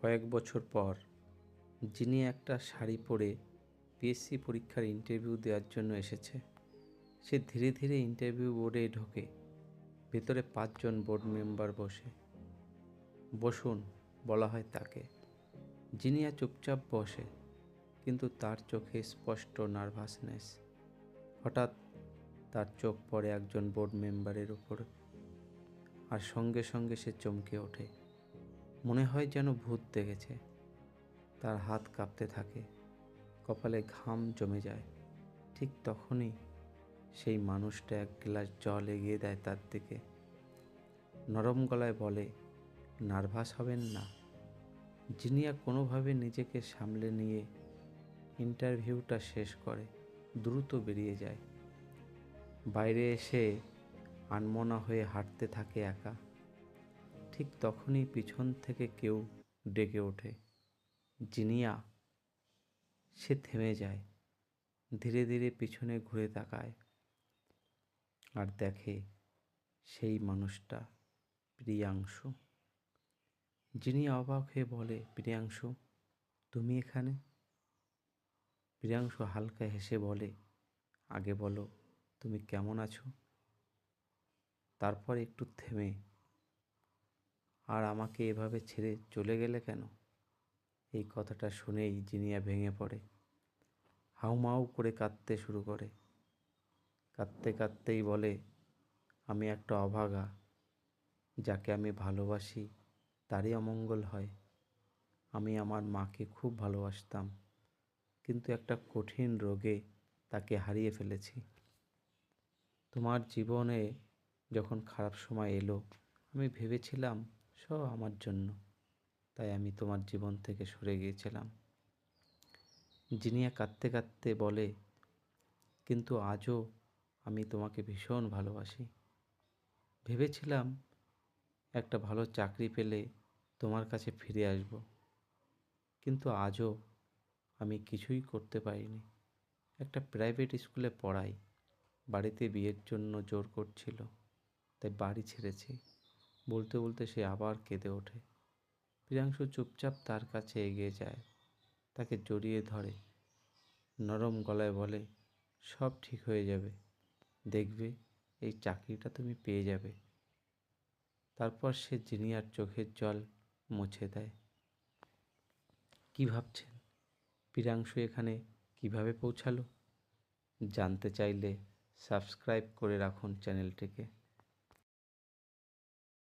কয়েক বছর পর যিনি একটা শাড়ি পরে পিএসসি পরীক্ষার ইন্টারভিউ দেওয়ার জন্য এসেছে, সে ধীরে ধীরে ইন্টারভিউ বোর্ডে ঢোকে। ভেতরে 5 জন বোর্ড মেম্বার বসুন বলা হয় তাকে। জিনিয়া চুপচাপ বসে, কিন্তু তার চোখে স্পষ্ট নার্ভাসনেস। হঠাৎ তার চোখ পড়ে একজন বোর্ড মেম্বারের উপর, আর সঙ্গে সঙ্গে সে চমকে ওঠে। মনে হয় যেন ভূত দেখেছে। তার হাত কাঁপতে থাকে, কপালে ঘাম জমে যায়। ঠিক তখনই সেই মানুষটা এক গ্লাস জল এগিয়ে দেয় তার দিকে। নরম গলায় বলে, নার্ভাস হবেন না। জিনিয়া কোনোভাবে নিজেকে সামলে নিয়ে ইন্টারভিউটা শেষ করে দ্রুত বেরিয়ে যায়। বাইরে এসে আনমনা হয়ে হাঁটতে থাকে একা। ঠিক তখনই পিছন থেকে কেউ ডেকে ওঠে, জিনিয়া। সে থেমে যায়, ধীরে ধীরে পিছনে ঘুরে তাকায়, আর দেখে সেই মানুষটা প্রিয়াংশু। জিনিয়া অবাক হয়ে বলে, প্রিয়াংশু, তুমি এখানে? প্রিয়াংশু হালকা হেসে বলে, আগে বলো তুমি কেমন আছো। তারপর একটু থেমে, আর আমাকে এভাবে ছেড়ে চলে গেলে কেন? এই কথাটা শুনেই জিনিয়া ভেঙে পড়ে, হাউমাউ করে কাঁদতে শুরু করে। কাঁদতে কাঁদতেই বলে, আমি একটা অভাগা। যাকে আমি ভালোবাসি তারই অমঙ্গল হয়। আমি আমার মাকে খুব ভালোবাসতাম, কিন্তু একটা কঠিন রোগে তাকে হারিয়ে ফেলেছি। তোমার জীবনে যখন খারাপ সময় এলো, আমি ভেবেছিলাম সব আমার জন্য, তাই আমি তোমার জীবন থেকে সরে গিয়েছিলাম। জিনিয়া কাঁদতে কাঁদতে বলে, কিন্তু আজও আমি তোমাকে ভীষণ ভালোবাসি। ভেবেছিলাম একটা ভালো চাকরি পেলে তোমার কাছে ফিরে আসব, কিন্তু আজও আমি কিছুই করতে পারিনি। একটা প্রাইভেট স্কুলে পড়াই, বাড়িতে বিয়ের জন্য জোর করছিল, তাই বাড়ি ছেড়েছি। বলতে বলতে সে আবার কেঁদে ওঠে। প্রিয়াংশু চুপচাপ তার কাছে এগিয়ে যায়, তাকে জড়িয়ে ধরে, নরম গলায় বলে, সব ঠিক হয়ে যাবে, দেখবে এই চাকরিটা তুমি পেয়ে যাবে। তারপর সে জিনিয়ার চোখের জল মুছে দেয়। কি ভাবছেন প্রিয়াংশু এখানে কিভাবে পৌঁছালো? জানতে চাইলে সাবস্ক্রাইব করে রাখুন চ্যানেলটিকে।